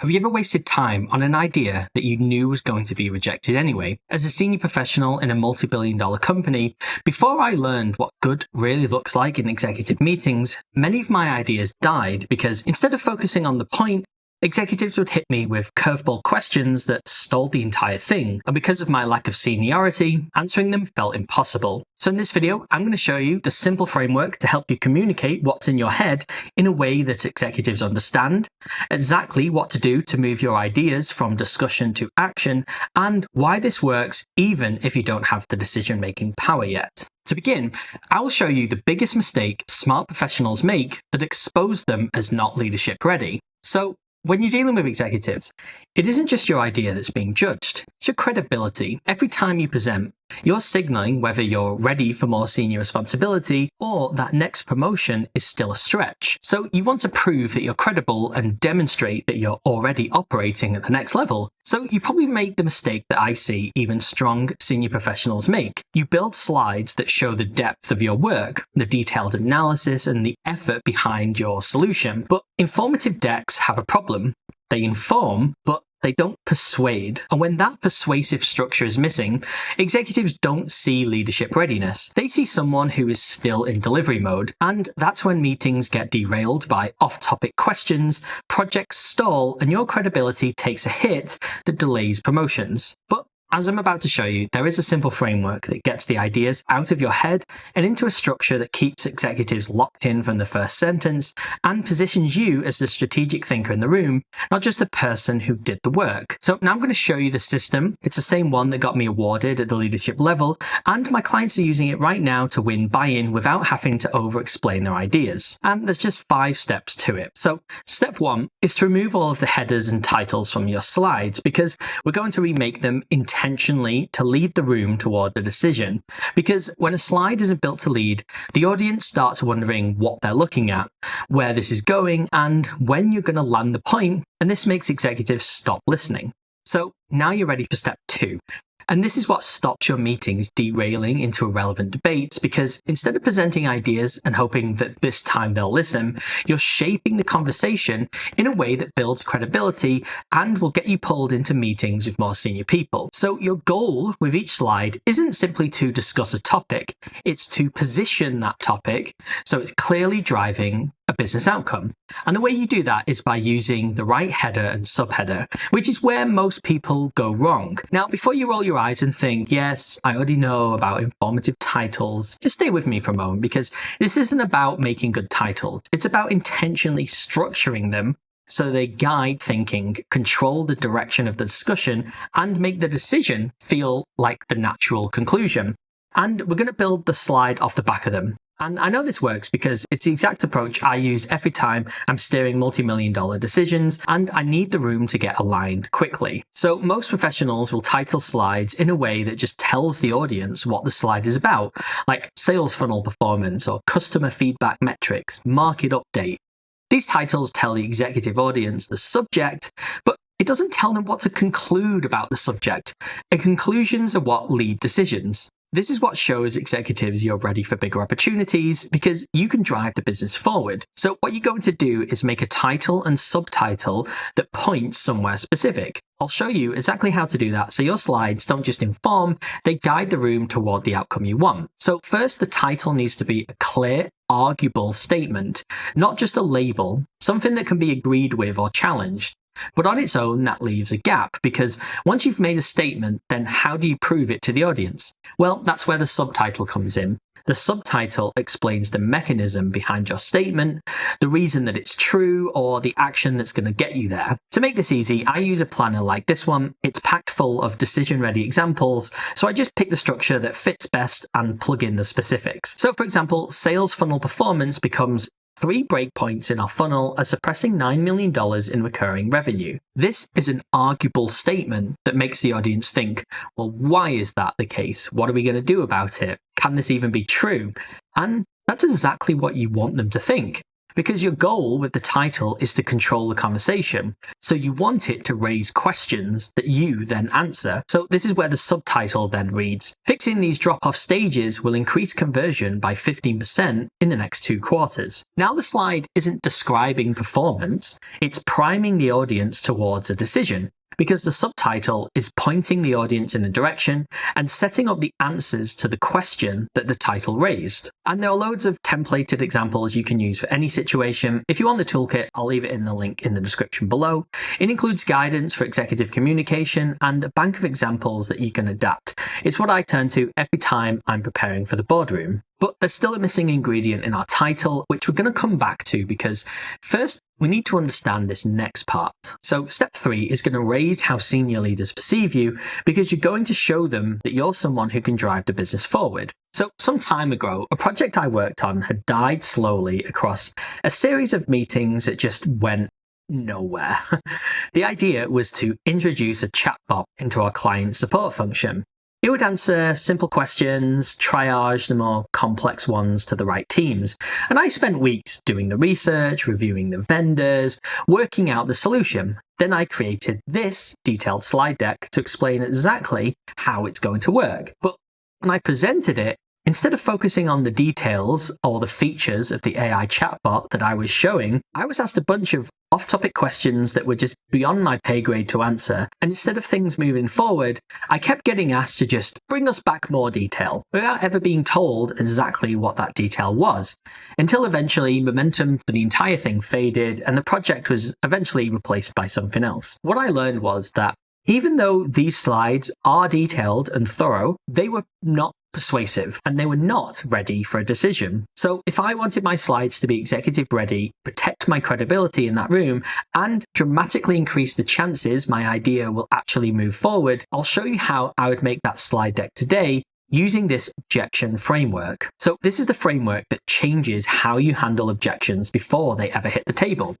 Have you ever wasted time on an idea that you knew was going to be rejected anyway? As a senior professional in a multi-billion-dollar company, before I learned what good really looks like in executive meetings, many of my ideas died because instead of focusing on the point, executives would hit me with curveball questions that stalled the entire thing, and because of my lack of seniority, answering them felt impossible. So in this video, I'm going to show you the simple framework to help you communicate what's in your head in a way that executives understand, exactly what to do to move your ideas from discussion to action, and why this works even if you don't have the decision-making power yet. To begin, I will show you the biggest mistake smart professionals make that expose them as not leadership ready. So, when you're dealing with executives, it isn't just your idea that's being judged, it's your credibility. Every time you present, you're signaling whether you're ready for more senior responsibility or that next promotion is still a stretch. So you want to prove that you're credible and demonstrate that you're already operating at the next level. So you probably make the mistake that I see even strong senior professionals make. You build slides that show the depth of your work, the detailed analysis, and the effort behind your solution. But informative decks have a problem. They inform, but they don't persuade. And when that persuasive structure is missing, executives don't see leadership readiness. They see someone who is still in delivery mode. And that's when meetings get derailed by off-topic questions, projects stall, and your credibility takes a hit that delays promotions. But as I'm about to show you, there is a simple framework that gets the ideas out of your head and into a structure that keeps executives locked in from the first sentence and positions you as the strategic thinker in the room, not just the person who did the work. So now I'm going to show you the system. It's the same one that got me awarded at the leadership level, and my clients are using it right now to win buy-in without having to over-explain their ideas. And there's just 5 steps to it. So step 1 is to remove all of the headers and titles from your slides, because we're going to remake them intentionally to lead the room toward the decision. Because when a slide isn't built to lead, the audience starts wondering what they're looking at, where this is going, and when you're going to land the point, and this makes executives stop listening. So now you're ready for step 2. And this is what stops your meetings derailing into irrelevant debates, because instead of presenting ideas and hoping that this time they'll listen, you're shaping the conversation in a way that builds credibility and will get you pulled into meetings with more senior people. So your goal with each slide isn't simply to discuss a topic, it's to position that topic so it's clearly driving a business outcome. And the way you do that is by using the right header and subheader, which is where most people go wrong. Now, before you roll your eyes and think, yes, I already know about informative titles, just stay with me for a moment, because this isn't about making good titles. It's about intentionally structuring them so they guide thinking, control the direction of the discussion, and make the decision feel like the natural conclusion. And we're going to build the slide off the back of them. And I know this works because it's the exact approach I use every time I'm steering multi-million-dollar decisions and I need the room to get aligned quickly. So most professionals will title slides in a way that just tells the audience what the slide is about, like sales funnel performance or customer feedback metrics, market update. These titles tell the executive audience the subject, but it doesn't tell them what to conclude about the subject, and conclusions are what lead decisions. This is what shows executives you're ready for bigger opportunities because you can drive the business forward. So what you're going to do is make a title and subtitle that points somewhere specific. I'll show you exactly how to do that so your slides don't just inform, they guide the room toward the outcome you want. So first, the title needs to be a clear, arguable statement, not just a label, something that can be agreed with or challenged. But on its own, that leaves a gap, because once you've made a statement, then how do you prove it to the audience? Well, that's where the subtitle comes in. The subtitle explains the mechanism behind your statement, the reason that it's true, or the action that's going to get you there. To make this easy, I use a planner like this one. It's packed full of decision-ready examples, so I just pick the structure that fits best and plug in the specifics. So for example, sales funnel performance becomes 3 breakpoints in our funnel are suppressing $9 million in recurring revenue. This is an arguable statement that makes the audience think, well, why is that the case? What are we going to do about it? Can this even be true? And that's exactly what you want them to think. because your goal with the title is to control the conversation. So you want it to raise questions that you then answer. So this is where the subtitle then reads, "Fixing these drop-off stages will increase conversion by 15% in the next 2 quarters." Now the slide isn't describing performance, it's priming the audience towards a decision, because the subtitle is pointing the audience in a direction and setting up the answers to the question that the title raised. And there are loads of templated examples you can use for any situation. If you want the toolkit, I'll leave it in the link in the description below. It includes guidance for executive communication and a bank of examples that you can adapt. It's what I turn to every time I'm preparing for the boardroom. But there's still a missing ingredient in our title, which we're going to come back to, because first we need to understand this next part. So step 3 is going to raise how senior leaders perceive you, because you're going to show them that you're someone who can drive the business forward. So some time ago, a project I worked on had died slowly across a series of meetings that just went nowhere. The idea was to introduce a chatbot into our client support function. It would answer simple questions, triage the more complex ones to the right teams. And I spent weeks doing the research, reviewing the vendors, working out the solution. Then I created this detailed slide deck to explain exactly how it's going to work. But when I presented it, instead of focusing on the details or the features of the AI chatbot that I was showing, I was asked a bunch of off-topic questions that were just beyond my pay grade to answer. And instead of things moving forward, I kept getting asked to just bring us back more detail without ever being told exactly what that detail was, until eventually momentum for the entire thing faded and the project was eventually replaced by something else. What I learned was that even though these slides are detailed and thorough, they were not persuasive and they were not ready for a decision. So if I wanted my slides to be executive ready, protect my credibility in that room, and dramatically increase the chances my idea will actually move forward, I'll show you how I would make that slide deck today using this objection framework. So this is the framework that changes how you handle objections before they ever hit the table.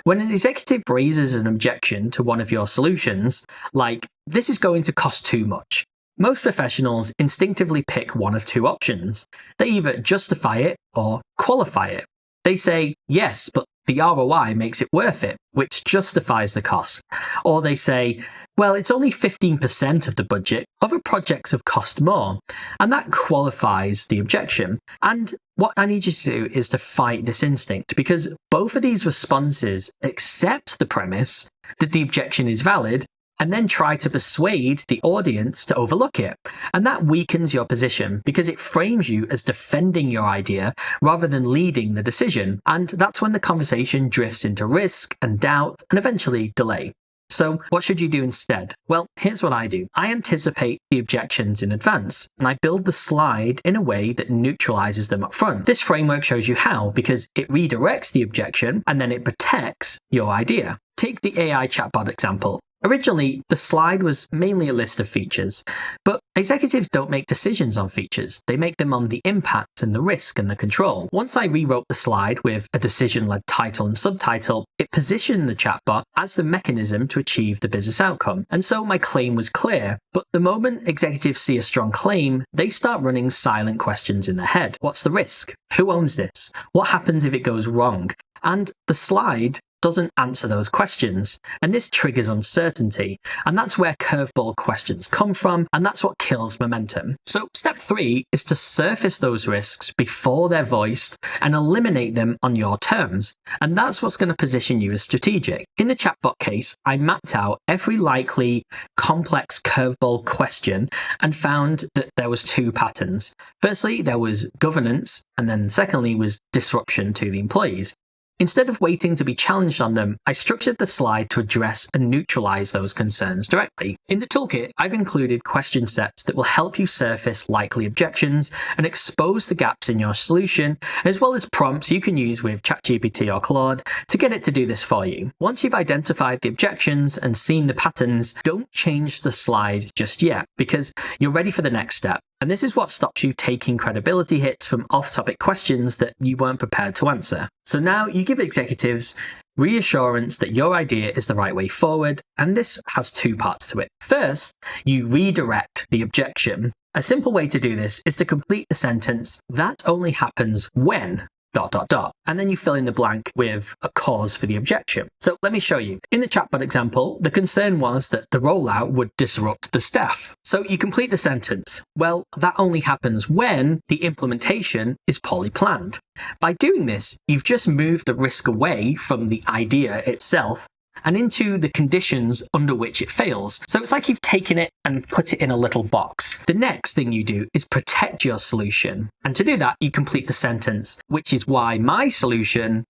When an executive raises an objection to one of your solutions, like, "This is going to cost too much," most professionals instinctively pick one of 2 options. They either justify it or qualify it. They say, "Yes, but the ROI makes it worth it," which justifies the cost. Or they say, "Well, it's only 15% of the budget. Other projects have cost more," and that qualifies the objection. And what I need you to do is to fight this instinct, because both of these responses accept the premise that the objection is valid and then try to persuade the audience to overlook it. And that weakens your position because it frames you as defending your idea rather than leading the decision. And that's when the conversation drifts into risk and doubt and eventually delay. So what should you do instead? Well, here's what I do. I anticipate the objections in advance, and I build the slide in a way that neutralizes them up front. This framework shows you how, because it redirects the objection and then it protects your idea. Take the AI chatbot example. Originally, the slide was mainly a list of features, but executives don't make decisions on features. They make them on the impact and the risk and the control. Once I rewrote the slide with a decision-led title and subtitle, it positioned the chatbot as the mechanism to achieve the business outcome. And so my claim was clear, but the moment executives see a strong claim, they start running silent questions in their head. What's the risk? Who owns this? What happens if it goes wrong? And the slide doesn't answer those questions, and this triggers uncertainty, and that's where curveball questions come from, and that's what kills momentum. So step 3 is to surface those risks before they're voiced and eliminate them on your terms, and that's what's going to position you as strategic. In the chatbot case, I mapped out every likely complex curveball question and found that there was 2 patterns. Firstly, there was governance, and then secondly was disruption to the employees. Instead of waiting to be challenged on them, I structured the slide to address and neutralize those concerns directly. In the toolkit, I've included question sets that will help you surface likely objections and expose the gaps in your solution, as well as prompts you can use with ChatGPT or Claude to get it to do this for you. Once you've identified the objections and seen the patterns, don't change the slide just yet, because you're ready for the next step. And this is what stops you taking credibility hits from off-topic questions that you weren't prepared to answer. So now you give executives reassurance that your idea is the right way forward, and this has 2 parts to it. First, you redirect the objection. A simple way to do this is to complete the sentence, "That only happens when," And then you fill in the blank with a cause for the objection. So let me show you. In the chatbot example, the concern was that the rollout would disrupt the staff. So you complete the sentence. Well, that only happens when the implementation is poorly planned. By doing this, you've just moved the risk away from the idea itself and into the conditions under which it fails. So it's like you've taken it and put it in a little box. The next thing you do is protect your solution. And to do that, you complete the sentence, which is why my solution ...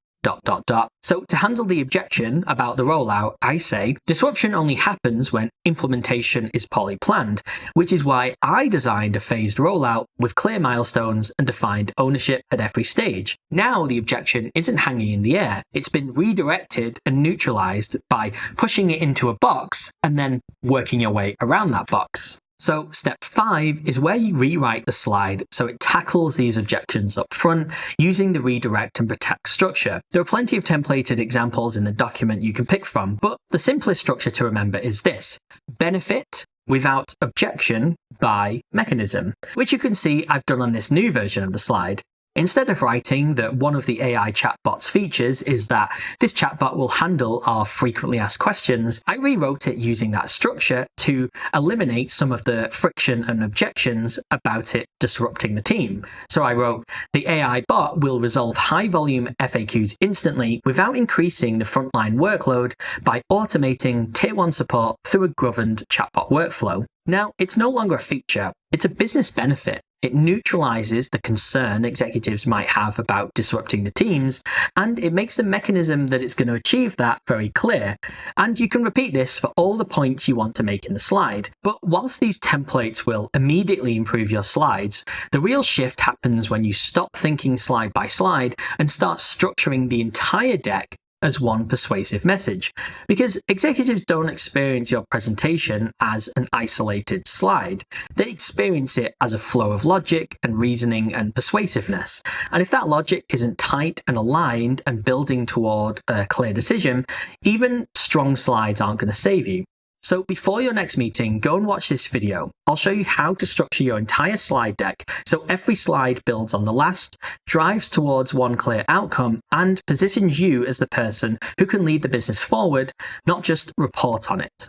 So to handle the objection about the rollout, I say, disruption only happens when implementation is poorly planned, which is why I designed a phased rollout with clear milestones and defined ownership at every stage. Now the objection isn't hanging in the air. It's been redirected and neutralized by pushing it into a box and then working your way around that box. So step 5 is where you rewrite the slide so it tackles these objections up front using the redirect and protect structure. There are plenty of templated examples in the document you can pick from, but the simplest structure to remember is this: benefit without objection by mechanism, which you can see I've done on this new version of the slide. Instead of writing that one of the AI chatbot's features is that this chatbot will handle our frequently asked questions, I rewrote it using that structure to eliminate some of the friction and objections about it disrupting the team. So I wrote, the AI bot will resolve high-volume FAQs instantly without increasing the frontline workload by automating Tier 1 support through a governed chatbot workflow. Now, it's no longer a feature, it's a business benefit. It neutralizes the concern executives might have about disrupting the teams, and it makes the mechanism that it's going to achieve that very clear. And you can repeat this for all the points you want to make in the slide. But whilst these templates will immediately improve your slides, the real shift happens when you stop thinking slide by slide and start structuring the entire deck as one persuasive message, because executives don't experience your presentation as an isolated slide. They experience it as a flow of logic and reasoning and persuasiveness. And if that logic isn't tight and aligned and building toward a clear decision, even strong slides aren't going to save you. So before your next meeting, go and watch this video. I'll show you how to structure your entire slide deck so every slide builds on the last, drives towards one clear outcome, and positions you as the person who can lead the business forward, not just report on it.